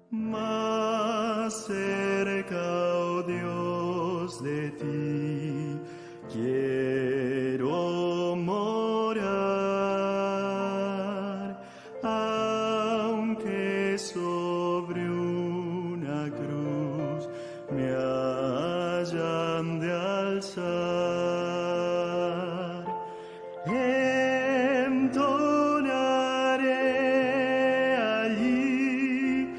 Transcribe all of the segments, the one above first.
Más cerca, oh Dios, de ti quiero morar, aunque sobre una cruz me hayan de alzar. Entonaré allí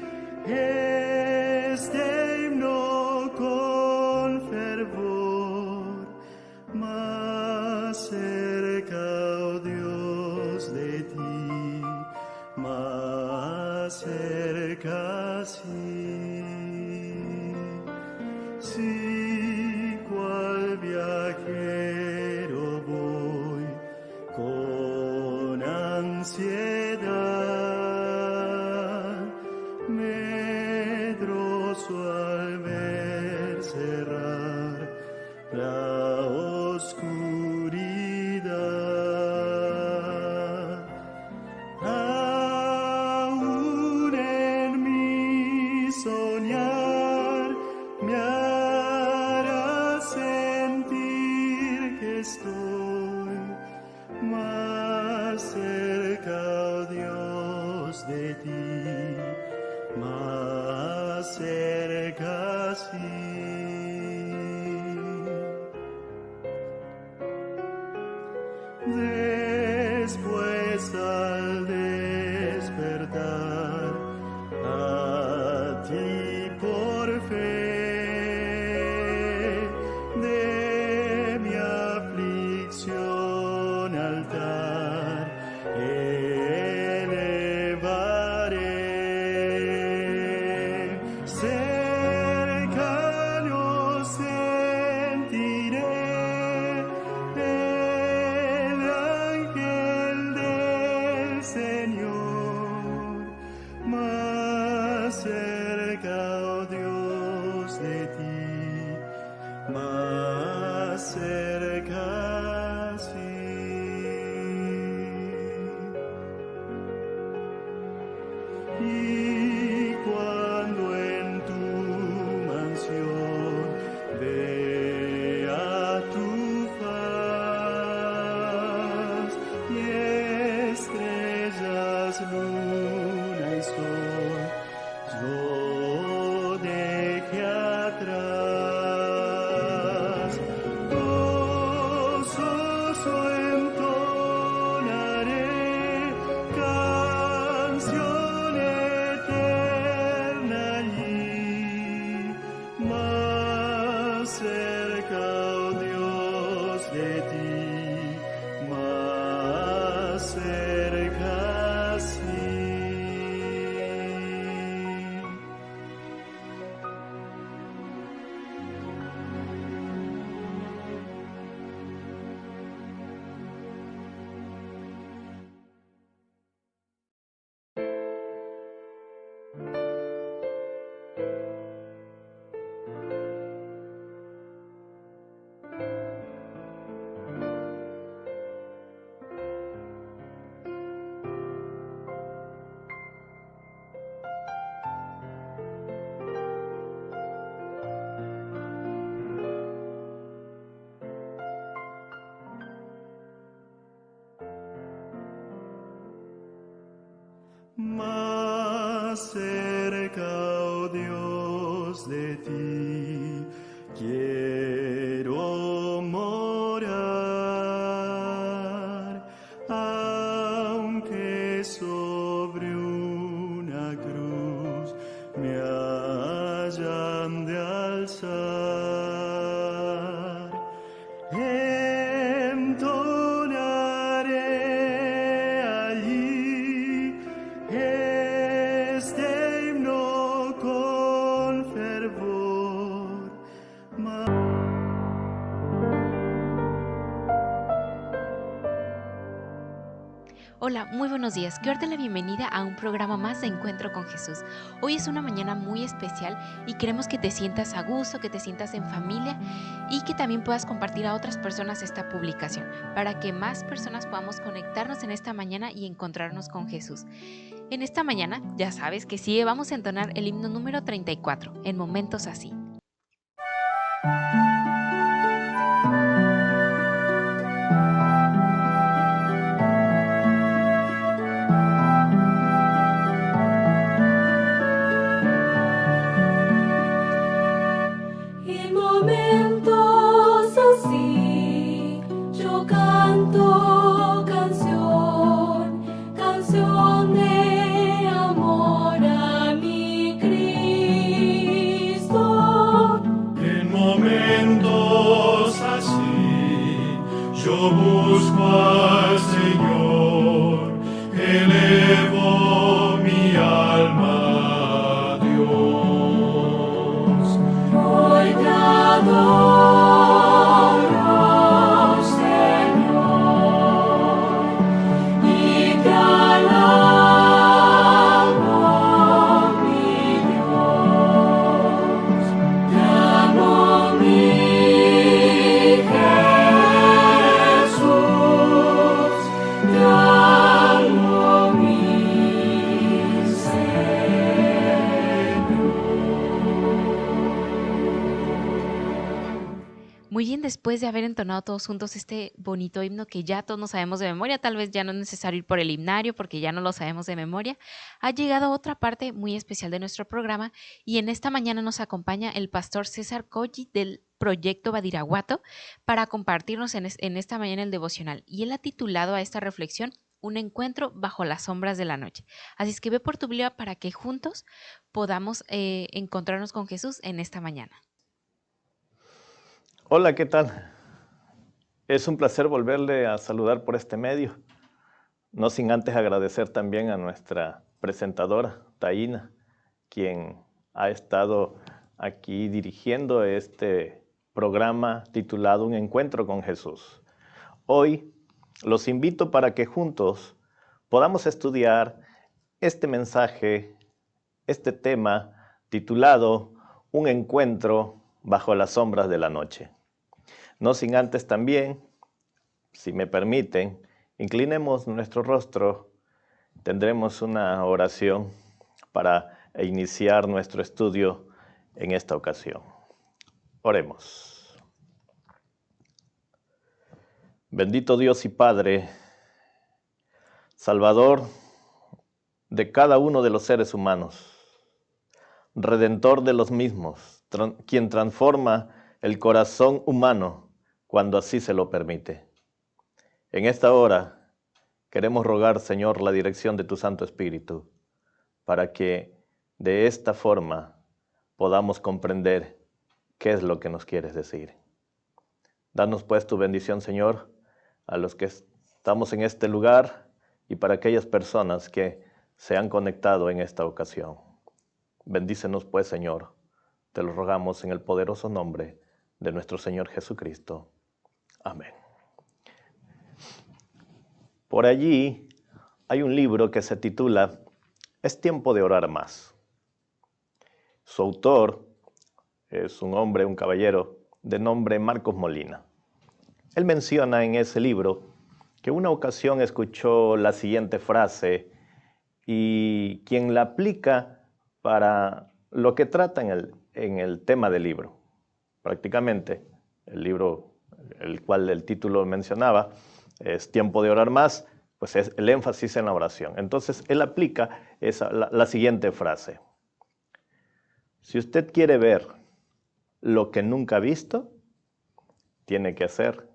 este himno con fervor, más cerca, oh Dios, de ti, más cerca, sí. Sí, cual viajero voy con ansiedad, medroso al ver cerrar la oscuridad. Aún en mi soñar me hará sentir que estoy más cerca, oh Dios, de ti, más cerca, sí. Después al despertar a ti por fe, de mi aflicción altar elevaré. Cercano sentiré el ángel del Señor, más cerca, oh Dios, de ti, más cerca, sí. Y cuando en tu mansión vea tu faz y estrellas, luna y sol, yo deje atrás, gozoso entonaré canción eterna allí, más cerca, oh Dios, de ti, más cerca, sí. Más cerca, oh Dios, de ti quiero morar, aunque sobre una cruz me hayan de alzar. Entonaré allí este himno con fervor. Hola, muy buenos días. Quiero darte la bienvenida a un programa más de Encuentro con Jesús. Hoy es una mañana muy especial y queremos que te sientas a gusto, que te sientas en familia y que también puedas compartir a otras personas esta publicación para que más personas podamos conectarnos en esta mañana y encontrarnos con Jesús. En esta mañana, ya sabes que sí, vamos a entonar el himno número 34, en momentos así. En momentos así, yo canto canción de amor a mi Cristo. En momentos así, yo busco al Señor, elevo mi alma a Dios. Hoy te adoro, Señor, y te alabo, mi Dios. Te amo, mi Jesús, te amo, mi Muy bien, después de haber entonado todos juntos este bonito himno que ya todos nos sabemos de memoria, tal vez ya no es necesario ir por el himnario porque ya no lo sabemos de memoria, ha llegado otra parte muy especial de nuestro programa y en esta mañana nos acompaña el pastor César Colli del Proyecto Badiraguato para compartirnos en esta mañana el devocional. Y él ha titulado a esta reflexión Un encuentro bajo las sombras de la noche. Así es que ve por tu Biblia para que juntos podamos encontrarnos con Jesús en esta mañana. Hola, ¿qué tal? Es un placer volverle a saludar por este medio. No sin antes agradecer también a nuestra presentadora, Taína, quien ha estado aquí dirigiendo este programa titulado Un encuentro con Jesús. Hoy los invito para que juntos podamos estudiar este mensaje, este tema titulado Un encuentro bajo las sombras de la noche. No sin antes también, si me permiten, inclinemos nuestro rostro, tendremos una oración para iniciar nuestro estudio en esta ocasión. Oremos. Bendito Dios y Padre, Salvador de cada uno de los seres humanos, Redentor de los mismos, quien transforma el corazón humano cuando así se lo permite. En esta hora queremos rogar, Señor, la dirección de tu Santo Espíritu para que de esta forma podamos comprender qué es lo que nos quieres decir. Danos pues tu bendición, Señor, a los que estamos en este lugar y para aquellas personas que se han conectado en esta ocasión. Bendícenos pues, Señor, te lo rogamos en el poderoso nombre de nuestro Señor Jesucristo. Amén. Por allí hay un libro que se titula Es tiempo de orar más. Su autor es un hombre, un caballero de nombre Marcos Molina. Él menciona en ese libro que una ocasión escuchó la siguiente frase y quien la aplica para lo que trata en el tema del libro. Prácticamente el libro, el cual el título mencionaba, es tiempo de orar más, pues es el énfasis en la oración. Entonces él aplica la siguiente frase. Si usted quiere ver lo que nunca ha visto, tiene que hacer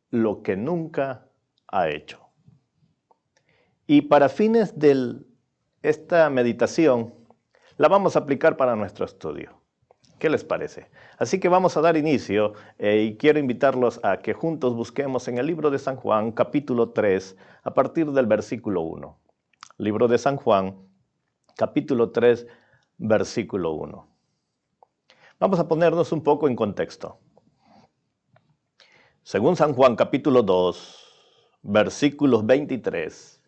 lo que nunca ha hecho. Y para fines de esta meditación, la vamos a aplicar para nuestro estudio. ¿Qué les parece? Así que vamos a dar inicio y quiero invitarlos a que juntos busquemos en el libro de San Juan, capítulo 3, a partir del versículo 1. Libro de San Juan, capítulo 3, versículo 1. Vamos a ponernos un poco en contexto. Según San Juan, capítulo 2, versículos 23,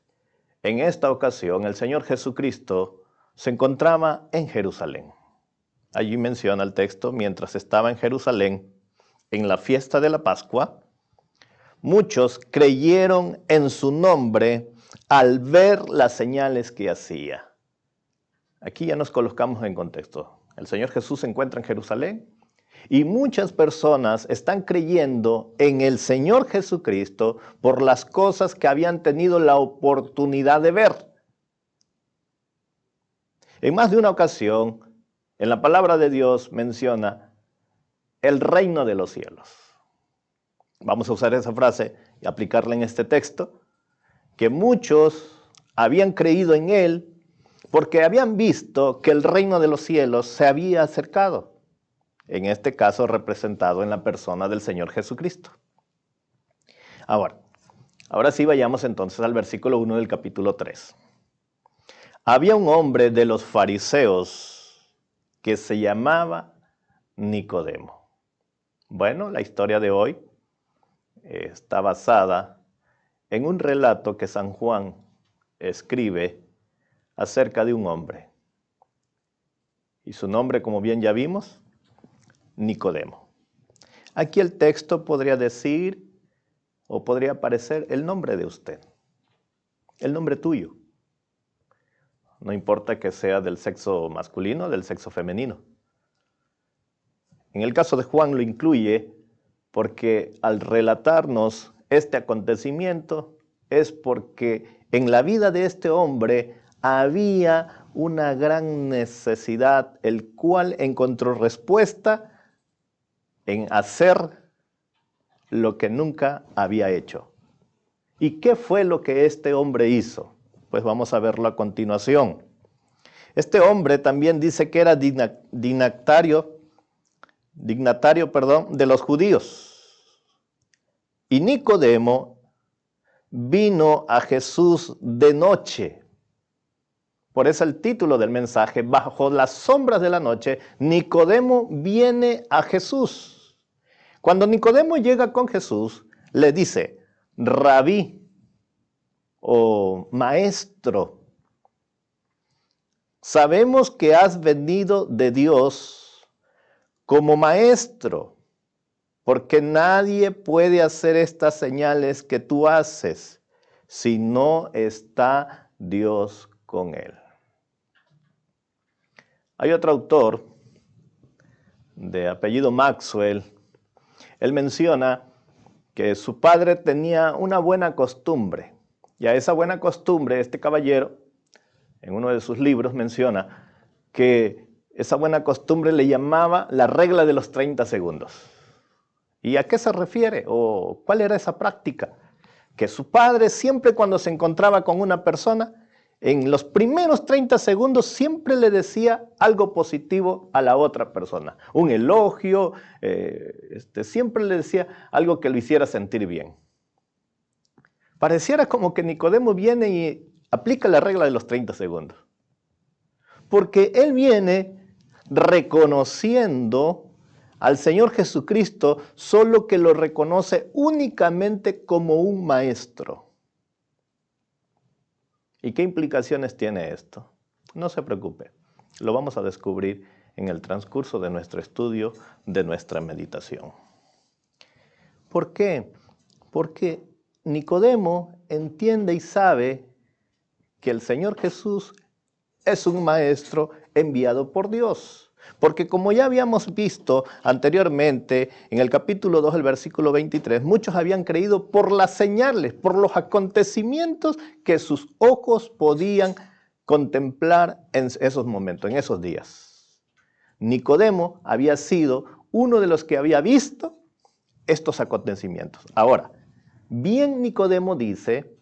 en esta ocasión el Señor Jesucristo se encontraba en Jerusalén. Allí menciona el texto, mientras estaba en Jerusalén, en la fiesta de la Pascua, muchos creyeron en su nombre al ver las señales que hacía. Aquí ya nos colocamos en contexto. El Señor Jesús se encuentra en Jerusalén y muchas personas están creyendo en el Señor Jesucristo por las cosas que habían tenido la oportunidad de ver. En más de una ocasión, en la palabra de Dios menciona el reino de los cielos. Vamos a usar esa frase y aplicarla en este texto, que muchos habían creído en él porque habían visto que el reino de los cielos se había acercado, en este caso representado en la persona del Señor Jesucristo. Ahora sí vayamos entonces al versículo 1 del capítulo 3. Había un hombre de los fariseos que se llamaba Nicodemo. Bueno, la historia de hoy está basada en un relato que San Juan escribe acerca de un hombre. Y su nombre, como bien ya vimos, Nicodemo. Aquí el texto podría decir o podría aparecer el nombre de usted, el nombre tuyo. No importa que sea del sexo masculino o del sexo femenino. En el caso de Juan lo incluye porque al relatarnos este acontecimiento es porque en la vida de este hombre había una gran necesidad, el cual encontró respuesta en hacer lo que nunca había hecho. ¿Y qué fue lo que este hombre hizo? Pues vamos a verlo a continuación. Este hombre también dice que era dignatario de los judíos. Y Nicodemo vino a Jesús de noche. Por eso el título del mensaje, bajo las sombras de la noche, Nicodemo viene a Jesús. Cuando Nicodemo llega con Jesús, le dice, Rabí o maestro, sabemos que has venido de Dios como maestro, porque nadie puede hacer estas señales que tú haces si no está Dios con él. Hay otro autor de apellido Maxwell. Él menciona que su padre tenía una buena costumbre. Y a esa buena costumbre, este caballero, en uno de sus libros menciona que esa buena costumbre le llamaba la regla de los 30 segundos. ¿Y a qué se refiere? ¿O cuál era esa práctica? Que su padre siempre cuando se encontraba con una persona, en los primeros 30 segundos siempre le decía algo positivo a la otra persona. Un elogio, siempre le decía algo que lo hiciera sentir bien. Pareciera como que Nicodemo viene y aplica la regla de los 30 segundos. Porque él viene reconociendo al Señor Jesucristo, solo que lo reconoce únicamente como un maestro. ¿Y qué implicaciones tiene esto? No se preocupe, lo vamos a descubrir en el transcurso de nuestro estudio, de nuestra meditación. ¿Por qué? Porque Nicodemo entiende y sabe que el Señor Jesús es un maestro enviado por Dios. Porque como ya habíamos visto anteriormente, en el capítulo 2, el versículo 23, muchos habían creído por las señales, por los acontecimientos que sus ojos podían contemplar en esos momentos, en esos días. Nicodemo había sido uno de los que había visto estos acontecimientos. Ahora, bien Nicodemo dice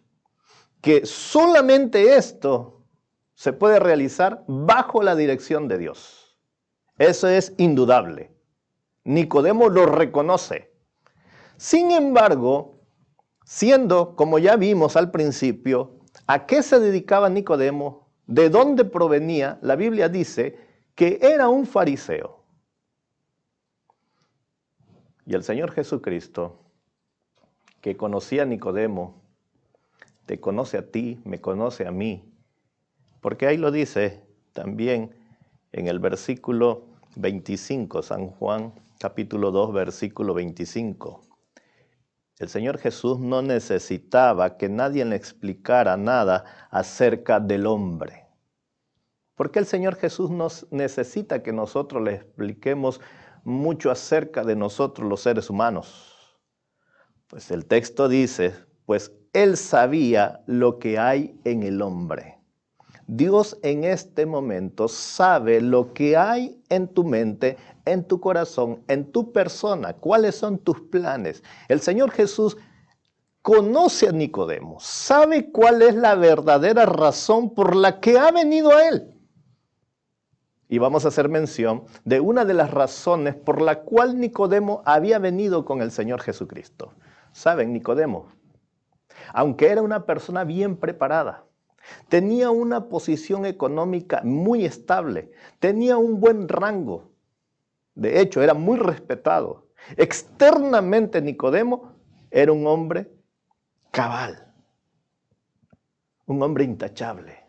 que solamente esto se puede realizar bajo la dirección de Dios. Eso es indudable. Nicodemo lo reconoce. Sin embargo, siendo, como ya vimos al principio, ¿a qué se dedicaba Nicodemo? ¿De dónde provenía? La Biblia dice que era un fariseo. Y el Señor Jesucristo, que conocía a Nicodemo, te conoce a ti, me conoce a mí. Porque ahí lo dice también en el versículo 25, San Juan, capítulo 2, versículo 25. El Señor Jesús no necesitaba que nadie le explicara nada acerca del hombre. ¿Por qué el Señor Jesús no necesita que nosotros le expliquemos mucho acerca de nosotros los seres humanos? Pues el texto dice, pues Él sabía lo que hay en el hombre. Dios en este momento sabe lo que hay en tu mente, en tu corazón, en tu persona, cuáles son tus planes. El Señor Jesús conoce a Nicodemo, sabe cuál es la verdadera razón por la que ha venido a Él. Y vamos a hacer mención de una de las razones por la cual Nicodemo había venido con el Señor Jesucristo. ¿Saben? Nicodemo, aunque era una persona bien preparada, tenía una posición económica muy estable, tenía un buen rango. De hecho, era muy respetado. Externamente, Nicodemo era un hombre cabal, un hombre intachable.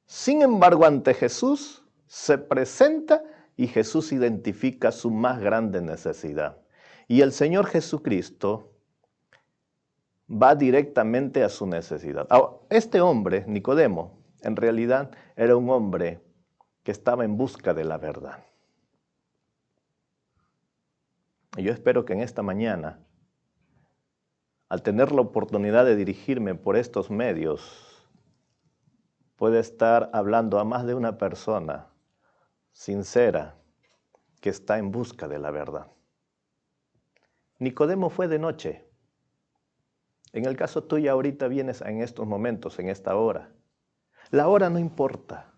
Sin embargo, ante Jesús se presenta y Jesús identifica su más grande necesidad. Y el Señor Jesucristo va directamente a su necesidad. Ahora, este hombre, Nicodemo, en realidad era un hombre que estaba en busca de la verdad. Y yo espero que en esta mañana, al tener la oportunidad de dirigirme por estos medios, pueda estar hablando a más de una persona sincera que está en busca de la verdad. Nicodemo fue de noche. En el caso tuyo ahorita vienes en estos momentos, en esta hora. La hora no importa.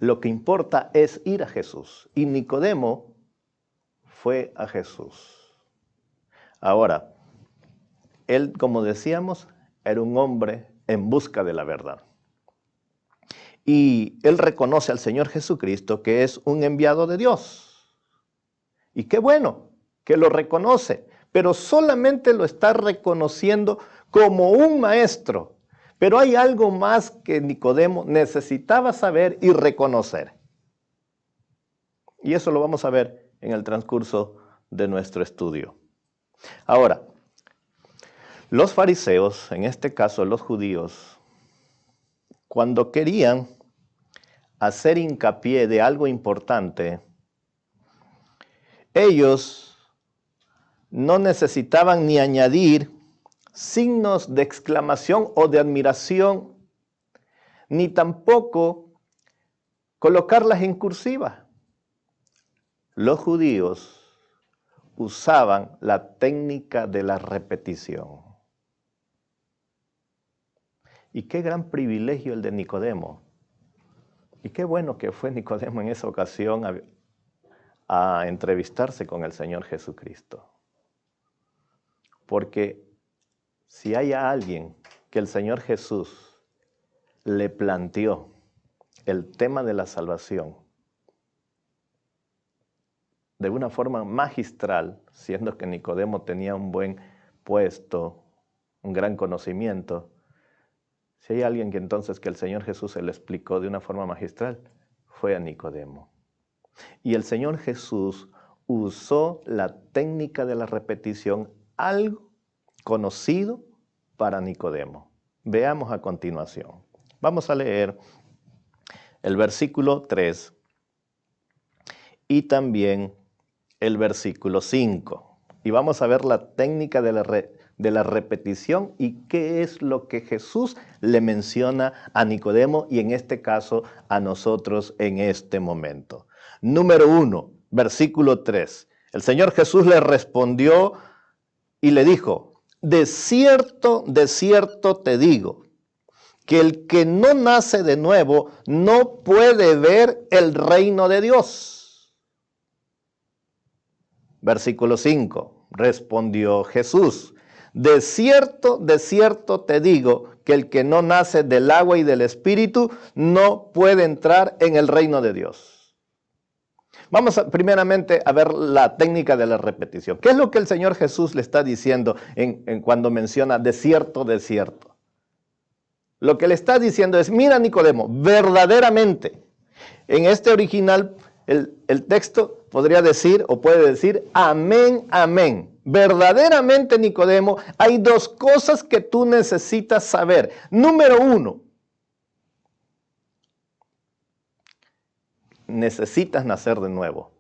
Lo que importa es ir a Jesús. Y Nicodemo fue a Jesús. Ahora, él, como decíamos, era un hombre en busca de la verdad. Y él reconoce al Señor Jesucristo que es un enviado de Dios. Y qué bueno que lo reconoce, pero solamente lo está reconociendo como un maestro. Pero hay algo más que Nicodemo necesitaba saber y reconocer. Y eso lo vamos a ver en el transcurso de nuestro estudio. Ahora, los fariseos, en este caso los judíos, cuando querían hacer hincapié de algo importante, ellos no necesitaban ni añadir signos de exclamación o de admiración, ni tampoco colocarlas en cursiva. Los judíos usaban la técnica de la repetición. Y qué gran privilegio el de Nicodemo. Y qué bueno que fue Nicodemo en esa ocasión a entrevistarse con el Señor Jesucristo. Porque si hay a alguien que el Señor Jesús le planteó el tema de la salvación de una forma magistral, siendo que Nicodemo tenía un buen puesto, un gran conocimiento, si hay alguien que entonces que el Señor Jesús se le explicó de una forma magistral, fue a Nicodemo. Y el Señor Jesús usó la técnica de la repetición, algo conocido para Nicodemo. Veamos a continuación. Vamos a leer el versículo 3 y también el versículo 5. Y vamos a ver la técnica de la repetición y qué es lo que Jesús le menciona a Nicodemo y en este caso a nosotros en este momento. Número 1, versículo 3. El Señor Jesús le respondió y le dijo: de cierto te digo, que el que no nace de nuevo no puede ver el reino de Dios. Versículo 5, respondió Jesús: de cierto te digo, que el que no nace del agua y del Espíritu no puede entrar en el reino de Dios. Vamos primeramente a ver la técnica de la repetición. ¿Qué es lo que el Señor Jesús le está diciendo cuando menciona de cierto? Lo que le está diciendo es: mira, Nicodemo, verdaderamente. En este original, el texto podría decir o puede decir amén, amén. verdaderamente, Nicodemo, hay dos cosas que tú necesitas saber. Número uno, necesitas nacer de nuevo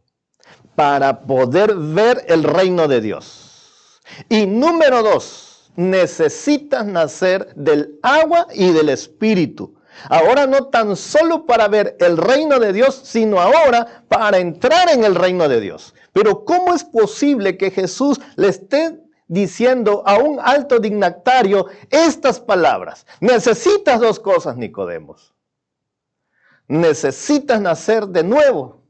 para poder ver el reino de Dios. Y número dos, necesitas nacer del agua y del Espíritu. Ahora no tan solo para ver el reino de Dios, sino ahora para entrar en el reino de Dios. Pero ¿cómo es posible que Jesús le esté diciendo a un alto dignatario estas palabras? Necesitas dos cosas, Nicodemo. Necesitas nacer de nuevo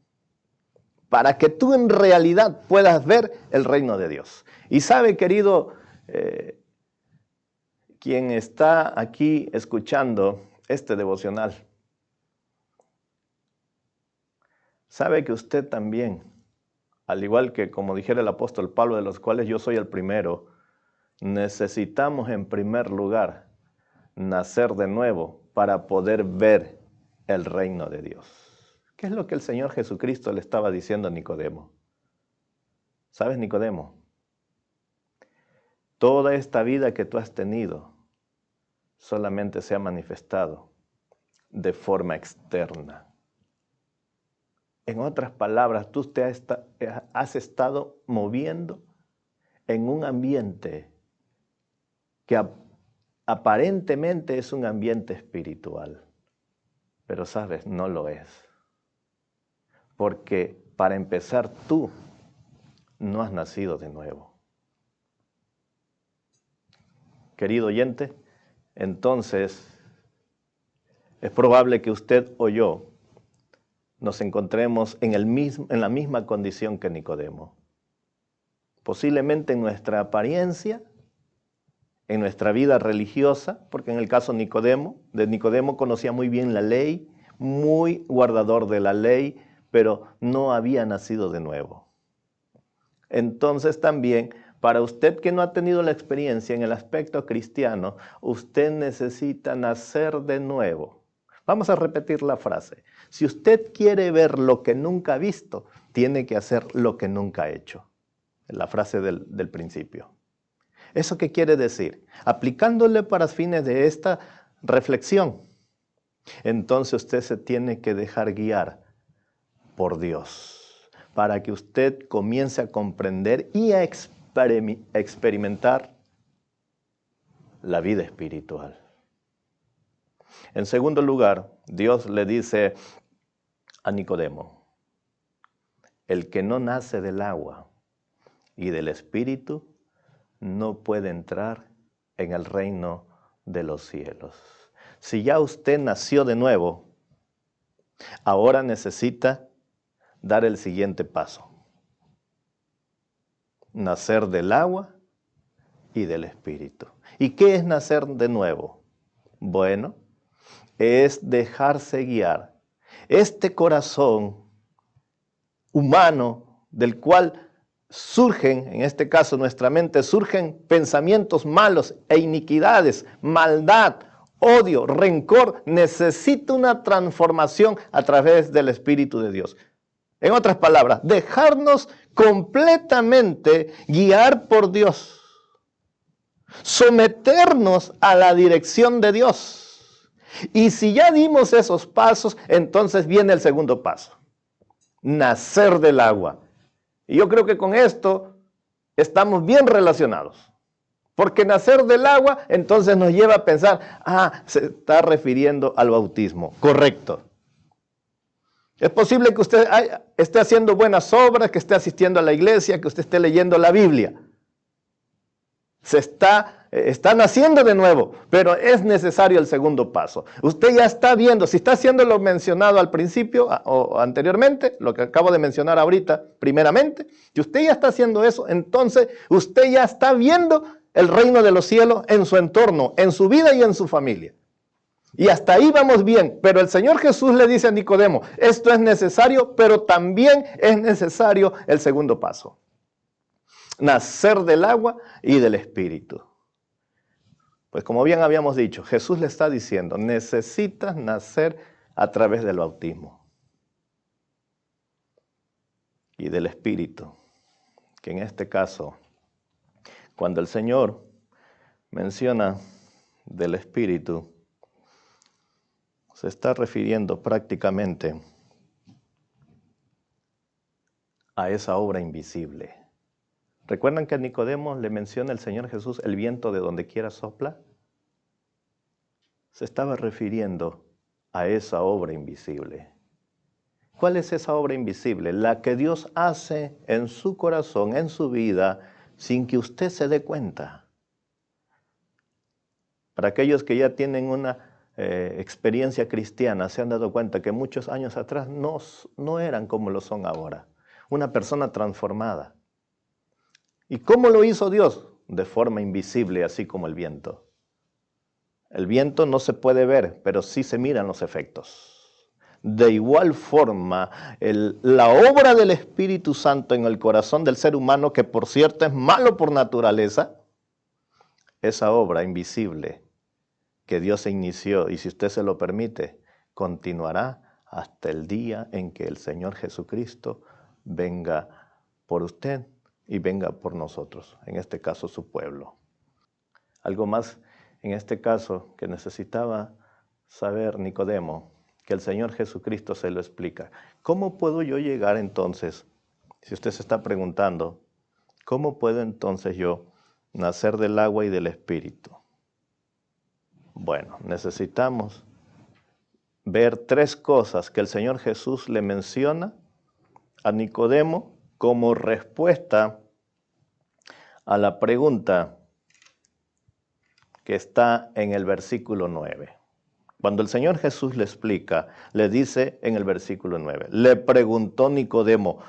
para que tú en realidad puedas ver el reino de Dios. Y sabe, querido, quien está aquí escuchando este devocional, sabe que usted también, al igual que como dijera el apóstol Pablo, de los cuales yo soy el primero, necesitamos en primer lugar nacer de nuevo para poder ver el reino de Dios. ¿Qué es lo que el Señor Jesucristo le estaba diciendo a Nicodemo? ¿Sabes, Nicodemo? Toda esta vida que tú has tenido solamente se ha manifestado de forma externa. En otras palabras, tú te has estado moviendo en un ambiente que aparentemente es un ambiente espiritual. Pero sabes, no lo es. Porque para empezar, tú no has nacido de nuevo. Querido oyente, entonces es probable que usted o yo nos encontremos en la misma condición que Nicodemo. Posiblemente en nuestra apariencia, en nuestra vida religiosa, porque en el caso de Nicodemo conocía muy bien la ley, muy guardador de la ley, pero no había nacido de nuevo. Entonces también, para usted que no ha tenido la experiencia en el aspecto cristiano, usted necesita nacer de nuevo. Vamos a repetir la frase. Si usted quiere ver lo que nunca ha visto, tiene que hacer lo que nunca ha hecho. La frase del principio. ¿Eso qué quiere decir? Aplicándole para fines de esta reflexión, entonces usted se tiene que dejar guiar por Dios, para que usted comience a comprender y a experimentar la vida espiritual. En segundo lugar, Dios le dice a Nicodemo, el que no nace del agua y del Espíritu no puede entrar en el reino de los cielos. Si ya usted nació de nuevo, ahora necesita dar el siguiente paso. Nacer del agua y del Espíritu. ¿Y qué es nacer de nuevo? Bueno, es dejarse guiar. Este corazón humano del cual surgen, en este caso nuestra mente, surgen pensamientos malos e iniquidades, maldad, odio, rencor, necesita una transformación a través del Espíritu de Dios. En otras palabras, dejarnos completamente guiar por Dios. Someternos a la dirección de Dios. Y si ya dimos esos pasos, entonces viene el segundo paso. Nacer del agua. Y yo creo que con esto estamos bien relacionados. Porque nacer del agua entonces nos lleva a pensar, se está refiriendo al bautismo. Correcto. Es posible que usted esté haciendo buenas obras, que esté asistiendo a la iglesia, que usted esté leyendo la Biblia. Se está naciendo de nuevo, pero es necesario el segundo paso. Usted ya está viendo, si está haciendo lo mencionado al principio o anteriormente, lo que acabo de mencionar ahorita primeramente, si usted ya está haciendo eso, entonces usted ya está viendo el reino de los cielos en su entorno, en su vida y en su familia. Y hasta ahí vamos bien, pero el Señor Jesús le dice a Nicodemo, esto es necesario, pero también es necesario el segundo paso. Nacer del agua y del Espíritu. Pues como bien habíamos dicho, Jesús le está diciendo, necesitas nacer a través del bautismo. Y del Espíritu, que en este caso Cuando el Señor menciona del Espíritu, se está refiriendo prácticamente a esa obra invisible. ¿Recuerdan que a Nicodemo le menciona el Señor Jesús el viento de donde quiera sopla? Se estaba refiriendo a esa obra invisible. ¿Cuál es esa obra invisible? La que Dios hace en su corazón, en su vida, sin que usted se dé cuenta. Para aquellos que ya tienen una experiencia cristiana, se han dado cuenta que muchos años atrás no eran como lo son ahora. Una persona transformada. ¿Y cómo lo hizo Dios? De forma invisible, así como el viento. El viento no se puede ver, pero sí se miran los efectos. De igual forma, la obra del Espíritu Santo en el corazón del ser humano, que por cierto es malo por naturaleza, esa obra invisible que Dios se inició, y si usted se lo permite, continuará hasta el día en que el Señor Jesucristo venga por usted y venga por nosotros, en este caso su pueblo. Algo más en este caso que necesitaba saber Nicodemo, que el Señor Jesucristo se lo explica. ¿Cómo puedo yo llegar entonces, si usted se está preguntando, cómo puedo entonces yo nacer del agua y del Espíritu? Bueno, necesitamos ver tres cosas que el Señor Jesús le menciona a Nicodemo como respuesta a la pregunta que está en el versículo 9. Cuando el Señor Jesús le explica, le dice en el versículo 9, le preguntó Nicodemo,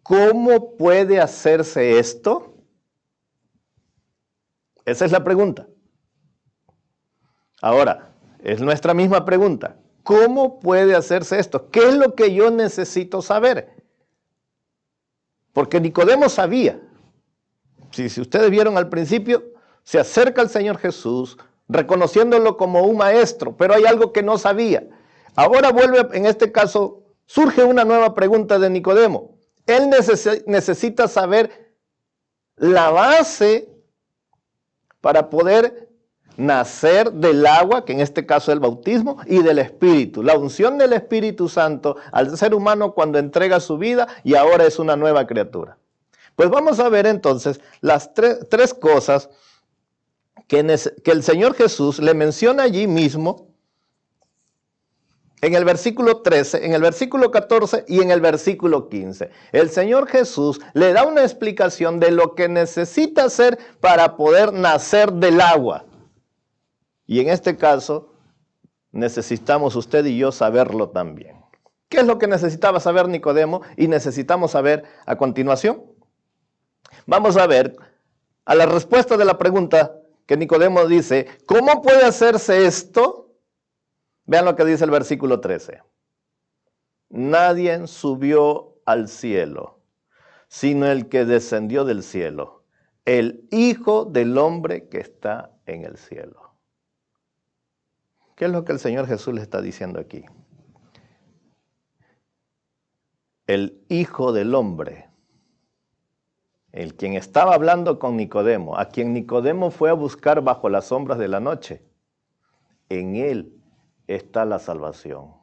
¿cómo puede hacerse esto? Esa es la pregunta. Ahora, es nuestra misma pregunta. ¿Cómo puede hacerse esto? ¿Qué es lo que yo necesito saber? Porque Nicodemo sabía. Si ustedes vieron al principio, se acerca al Señor Jesús, reconociéndolo como un maestro, pero hay algo que no sabía. Ahora vuelve, en este caso, surge una nueva pregunta de Nicodemo. Él necesita saber la base para poder nacer del agua, que en este caso es el bautismo, y del Espíritu. La unción del Espíritu Santo al ser humano cuando entrega su vida y ahora es una nueva criatura. Pues vamos a ver entonces las tres cosas que el Señor Jesús le menciona allí mismo en el versículo 13, en el versículo 14 y en el versículo 15. El Señor Jesús le da una explicación de lo que necesita hacer para poder nacer del agua. Y en este caso, necesitamos usted y yo saberlo también. ¿Qué es lo que necesitaba saber Nicodemo y necesitamos saber a continuación? Vamos a ver a la respuesta de la pregunta que Nicodemo dice, ¿cómo puede hacerse esto? Vean lo que dice el versículo 13. Nadie subió al cielo, sino el que descendió del cielo, el Hijo del Hombre que está en el cielo. ¿Qué es lo que el Señor Jesús le está diciendo aquí? El Hijo del Hombre, el quien estaba hablando con Nicodemo, a quien Nicodemo fue a buscar bajo las sombras de la noche, en él está la salvación.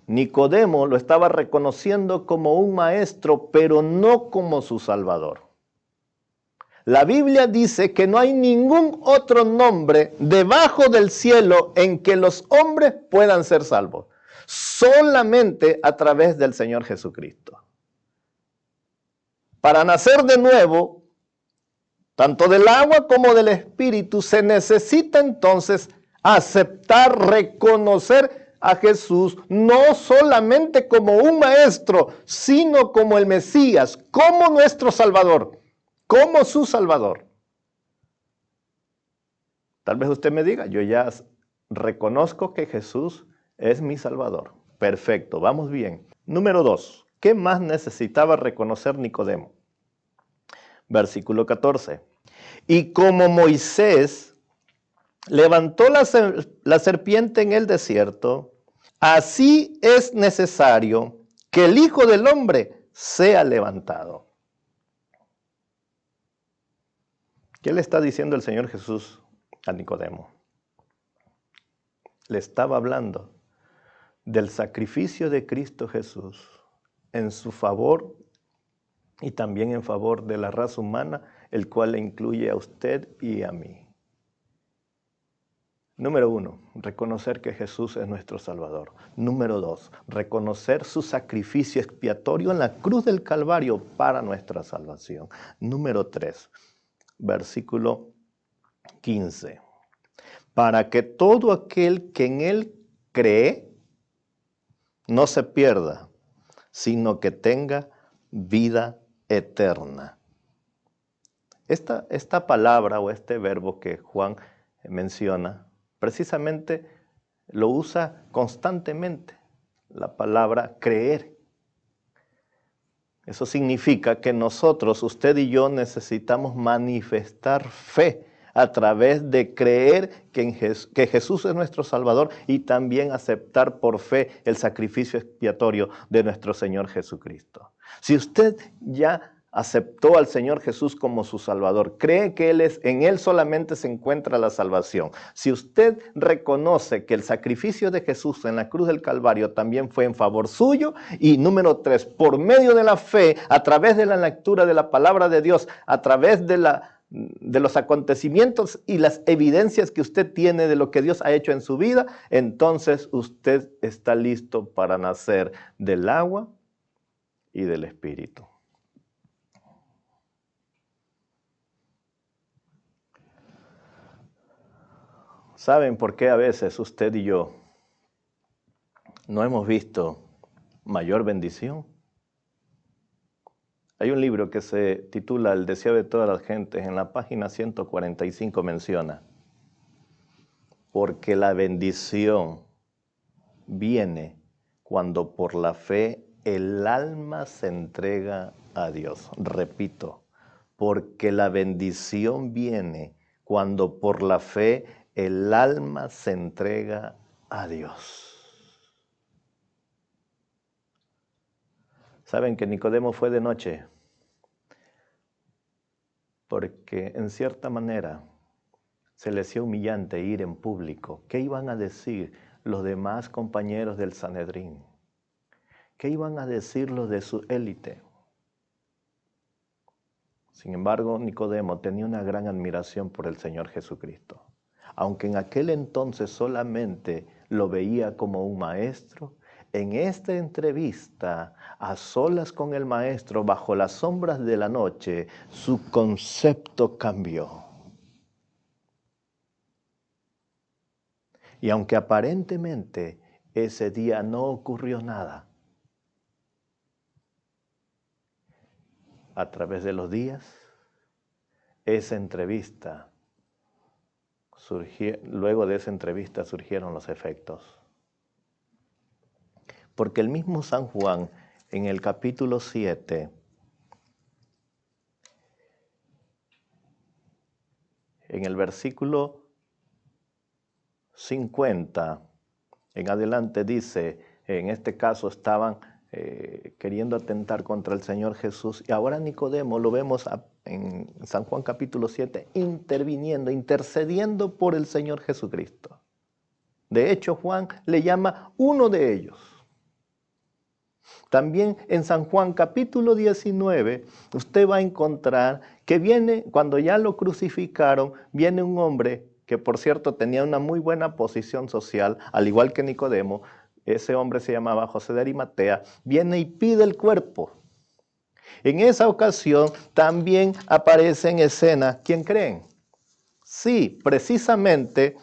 Nicodemo lo estaba reconociendo como un maestro, pero no como su salvador. La Biblia dice que no hay ningún otro nombre debajo del cielo en que los hombres puedan ser salvos. Solamente a través del Señor Jesucristo. Para nacer de nuevo, tanto del agua como del Espíritu, se necesita entonces aceptar, reconocer a Jesús no solamente como un maestro, sino como el Mesías, como nuestro Salvador. Como su Salvador. Tal vez usted me diga, yo ya reconozco que Jesús es mi Salvador. Perfecto, vamos bien. Número 2, ¿qué más necesitaba reconocer Nicodemo? Versículo 14. Y como Moisés levantó la serpiente en el desierto, así es necesario que el Hijo del Hombre sea levantado. ¿Qué le está diciendo el Señor Jesús a Nicodemo? Le estaba hablando del sacrificio de Cristo Jesús en su favor y también en favor de la raza humana, el cual le incluye a usted y a mí. Número 1, reconocer que Jesús es nuestro Salvador. Número 2, reconocer su sacrificio expiatorio en la cruz del Calvario para nuestra salvación. Número 3, versículo 15. Para que todo aquel que en Él cree no se pierda, sino que tenga vida eterna. Esta palabra o este verbo que Juan menciona, precisamente lo usa constantemente, la palabra creer. Eso significa que nosotros, usted y yo, necesitamos manifestar fe a través de creer que Jesús es nuestro Salvador y también aceptar por fe el sacrificio expiatorio de nuestro Señor Jesucristo. Si usted ya aceptó al Señor Jesús como su Salvador, cree que en Él solamente se encuentra la salvación. Si usted reconoce que el sacrificio de Jesús en la cruz del Calvario también fue en favor suyo, y número 3, por medio de la fe, a través de la lectura de la palabra de Dios, a través de los acontecimientos y las evidencias que usted tiene de lo que Dios ha hecho en su vida, entonces usted está listo para nacer del agua y del Espíritu. ¿Saben por qué a veces usted y yo no hemos visto mayor bendición? Hay un libro que se titula El deseo de todas las gentes. En la página 145 menciona: porque la bendición viene cuando por la fe el alma se entrega a Dios. Repito, porque la bendición viene cuando por la fe el alma se entrega a Dios. ¿Saben que Nicodemo fue de noche? Porque en cierta manera se le hacía humillante ir en público. ¿Qué iban a decir los demás compañeros del Sanedrín? ¿Qué iban a decir los de su élite? Sin embargo, Nicodemo tenía una gran admiración por el Señor Jesucristo. Aunque en aquel entonces solamente lo veía como un maestro, en esta entrevista, a solas con el maestro, bajo las sombras de la noche, su concepto cambió. Y aunque aparentemente ese día no ocurrió nada, a través de los días, esa entrevista luego de esa entrevista surgieron los efectos. Porque el mismo San Juan, en el capítulo 7, en el versículo 50 en adelante dice, en este caso estaban queriendo atentar contra el Señor Jesús, y ahora Nicodemo lo vemos en San Juan capítulo 7 interviniendo, intercediendo por el Señor Jesucristo. De hecho, Juan le llama uno de ellos. También en San Juan capítulo 19 usted va a encontrar que viene, cuando ya lo crucificaron, viene un hombre que por cierto tenía una muy buena posición social, al igual que Nicodemo. Ese hombre se llamaba José de Arimatea, viene y pide el cuerpo. En esa ocasión también aparece en escena, ¿quién creen? Sí, precisamente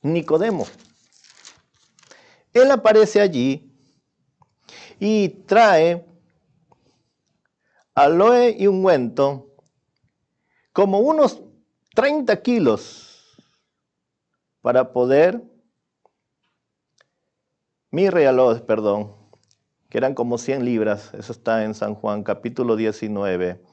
Nicodemo. Él aparece allí y trae aloe y ungüento como unos 30 kilos para poder, mirra y aloe, perdón, que eran como 100 libras, eso está en San Juan capítulo 19,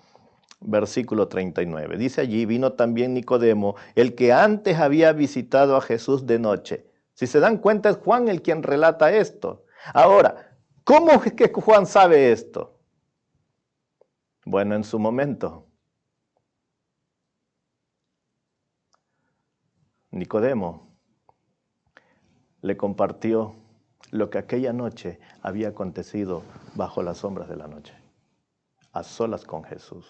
versículo 39. Dice allí, vino también Nicodemo, el que antes había visitado a Jesús de noche. Si se dan cuenta, es Juan el quien relata esto. Ahora, ¿cómo es que Juan sabe esto? Bueno, en su momento, Nicodemo le compartió lo que aquella noche había acontecido bajo las sombras de la noche, a solas con Jesús.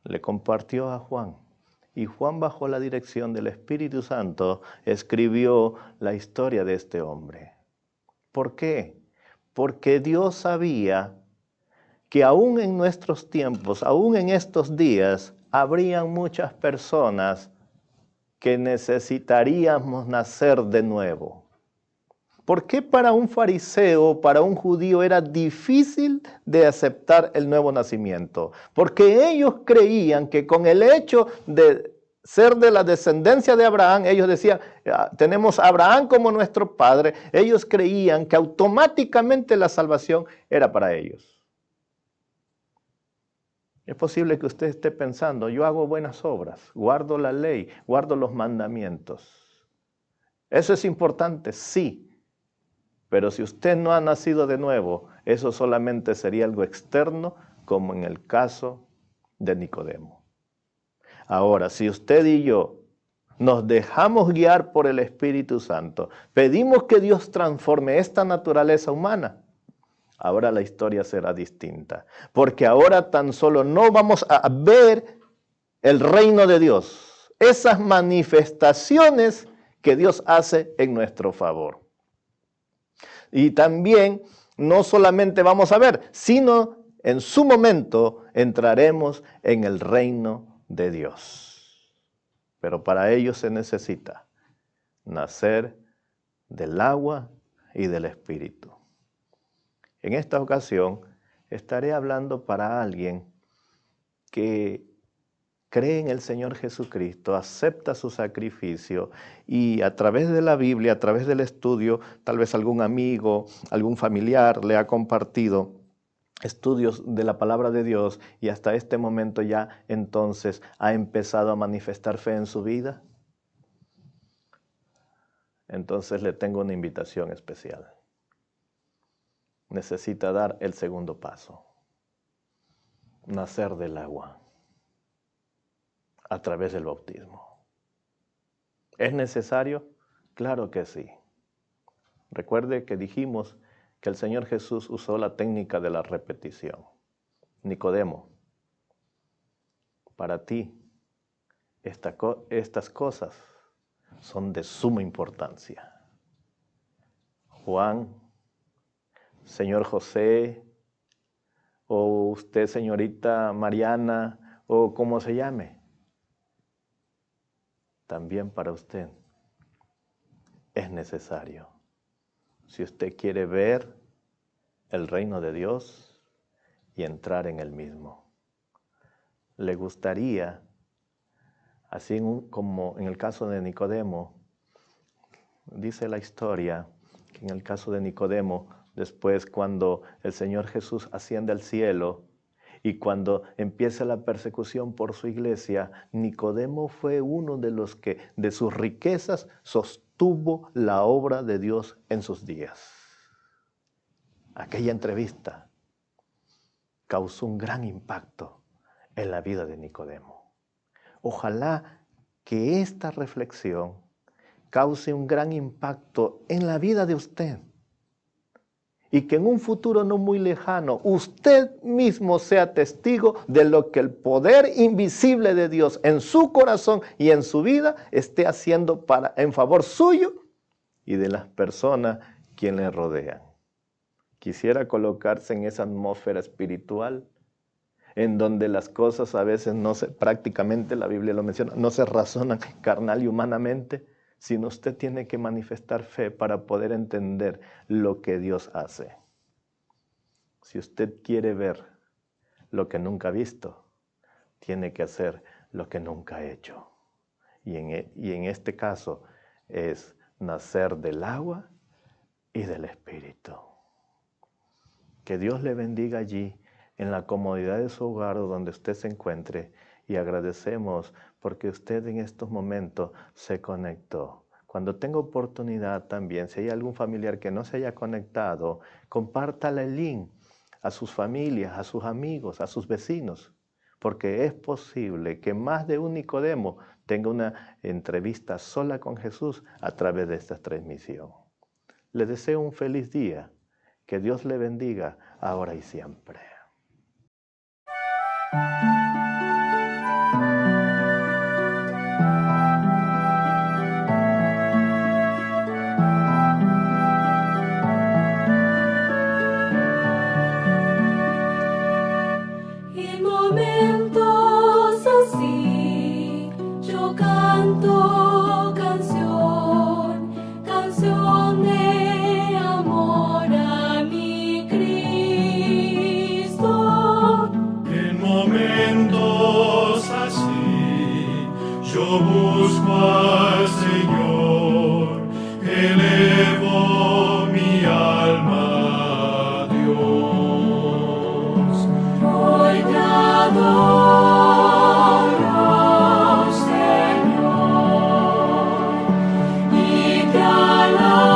Le compartió a Juan, y Juan, bajo la dirección del Espíritu Santo, escribió la historia de este hombre. ¿Por qué? Porque Dios sabía que aún en nuestros tiempos, aún en estos días, habrían muchas personas que necesitaríamos nacer de nuevo. ¿Por qué para un fariseo, para un judío, era difícil de aceptar el nuevo nacimiento? Porque ellos creían que con el hecho de ser de la descendencia de Abraham, ellos decían, tenemos a Abraham como nuestro padre. Ellos creían que automáticamente la salvación era para ellos. Es posible que usted esté pensando, yo hago buenas obras, guardo la ley, guardo los mandamientos. ¿Eso es importante? Sí. Pero si usted no ha nacido de nuevo, eso solamente sería algo externo, como en el caso de Nicodemo. Ahora, si usted y yo nos dejamos guiar por el Espíritu Santo, pedimos que Dios transforme esta naturaleza humana, ahora la historia será distinta. Porque ahora tan solo no vamos a ver el reino de Dios, esas manifestaciones que Dios hace en nuestro favor. Y también no solamente vamos a ver, sino en su momento entraremos en el reino de Dios. Pero para ello se necesita nacer del agua y del Espíritu. En esta ocasión estaré hablando para alguien que cree en el Señor Jesucristo, acepta su sacrificio y a través de la Biblia, a través del estudio, tal vez algún amigo, algún familiar le ha compartido estudios de la palabra de Dios y hasta este momento ya entonces ha empezado a manifestar fe en su vida. Entonces le tengo una invitación especial. Necesita dar el segundo paso, nacer del agua a través del bautismo. ¿Es necesario? Claro que sí. Recuerde que dijimos que el Señor Jesús usó la técnica de la repetición. Nicodemo, para ti estas cosas son de suma importancia. Juan, señor José, o usted, señorita Mariana, o como se llame, también para usted es necesario. Si usted quiere ver el reino de Dios y entrar en el mismo, le gustaría, así como en el caso de Nicodemo, dice la historia que en el caso de Nicodemo, después cuando el Señor Jesús asciende al cielo y cuando empieza la persecución por su iglesia, Nicodemo fue uno de los que de sus riquezas sostuvo la obra de Dios en sus días. Aquella entrevista causó un gran impacto en la vida de Nicodemo. Ojalá que esta reflexión cause un gran impacto en la vida de usted. Y que en un futuro no muy lejano, usted mismo sea testigo de lo que el poder invisible de Dios en su corazón y en su vida esté haciendo en favor suyo y de las personas quienes le rodean. Quisiera colocarse en esa atmósfera espiritual en donde las cosas a veces prácticamente la Biblia lo menciona, no se razonan carnal y humanamente, sino usted tiene que manifestar fe para poder entender lo que Dios hace. Si usted quiere ver lo que nunca ha visto, tiene que hacer lo que nunca ha hecho. Y en este caso es nacer del agua y del Espíritu. Que Dios le bendiga allí, en la comodidad de su hogar o donde usted se encuentre, y agradecemos porque usted en estos momentos se conectó. Cuando tenga oportunidad también, si hay algún familiar que no se haya conectado, compártale el link a sus familias, a sus amigos, a sus vecinos, porque es posible que más de un Nicodemo tenga una entrevista sola con Jesús a través de esta transmisión. Les deseo un feliz día. Que Dios le bendiga ahora y siempre. En momentos así yo canto canción de amor a mi Cristo. En momentos así yo busco al Señor, elevo mi alma a Dios. Hoy te adoro, Señor, y te alabo,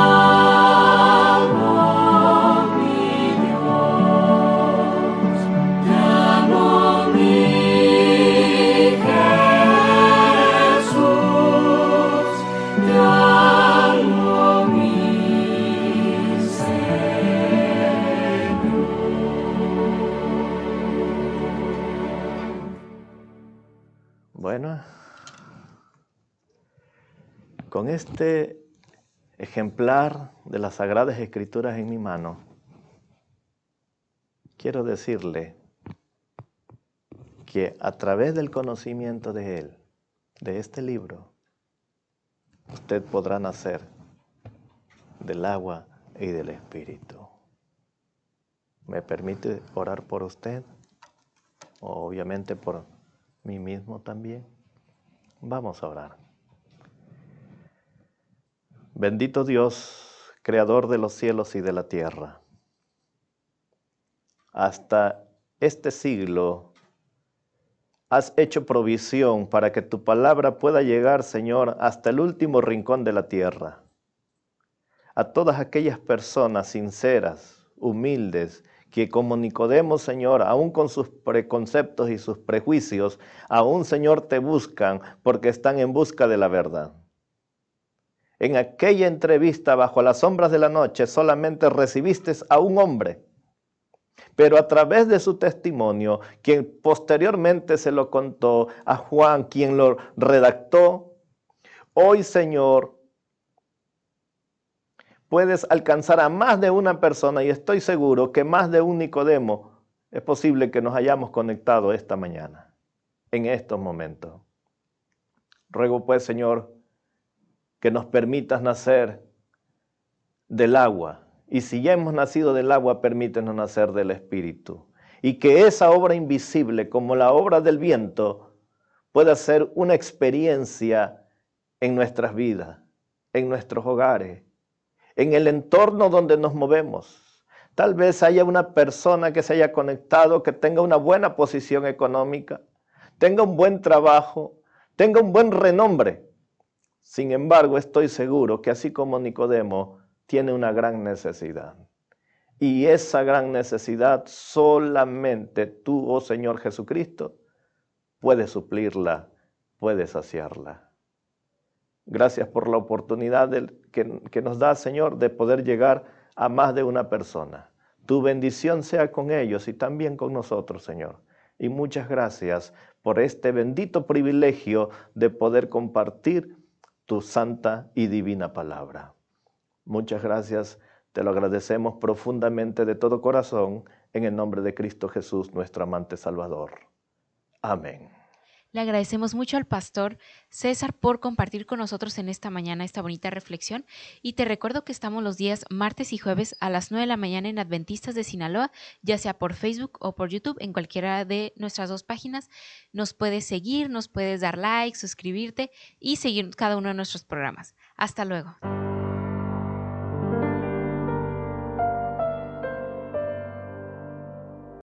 mi Dios. Te amo, mi Jesús, te amo, mi Bueno, con este ejemplar de las Sagradas Escrituras en mi mano, quiero decirle que a través del conocimiento de él, de este libro, usted podrá nacer del agua y del Espíritu. ¿Me permite orar por usted? Obviamente por mí mismo también. Vamos a orar. Bendito Dios, creador de los cielos y de la tierra. Hasta este siglo has hecho provisión para que tu palabra pueda llegar, Señor, hasta el último rincón de la tierra. A todas aquellas personas sinceras, humildes, que como Nicodemo, Señor, aún con sus preconceptos y sus prejuicios, aún, Señor, te buscan porque están en busca de la verdad. En aquella entrevista bajo las sombras de la noche solamente recibiste a un hombre, pero a través de su testimonio, quien posteriormente se lo contó a Juan, quien lo redactó, hoy, Señor, puedes alcanzar a más de una persona y estoy seguro que más de un Nicodemo es posible que nos hayamos conectado esta mañana, en estos momentos. Ruego pues, Señor, que nos permitas nacer del agua. Y si ya hemos nacido del agua, permítenos nacer del Espíritu. Y que esa obra invisible, como la obra del viento, pueda ser una experiencia en nuestras vidas, en nuestros hogares, en el entorno donde nos movemos. Tal vez haya una persona que se haya conectado, que tenga una buena posición económica, tenga un buen trabajo, tenga un buen renombre. Sin embargo, estoy seguro que así como Nicodemo, tiene una gran necesidad. Y esa gran necesidad solamente tú, oh Señor Jesucristo, puedes suplirla, puedes saciarla. Gracias por la oportunidad que nos da, Señor, de poder llegar a más de una persona. Tu bendición sea con ellos y también con nosotros, Señor. Y muchas gracias por este bendito privilegio de poder compartir tu santa y divina palabra. Muchas gracias, te lo agradecemos profundamente de todo corazón, en el nombre de Cristo Jesús, nuestro amante Salvador. Amén. Le agradecemos mucho al pastor César por compartir con nosotros en esta mañana esta bonita reflexión y te recuerdo que estamos los días martes y jueves a las 9 de la mañana en Adventistas de Sinaloa, ya sea por Facebook o por YouTube, en cualquiera de nuestras dos páginas. Nos puedes seguir, nos puedes dar like, suscribirte y seguir cada uno de nuestros programas. Hasta luego.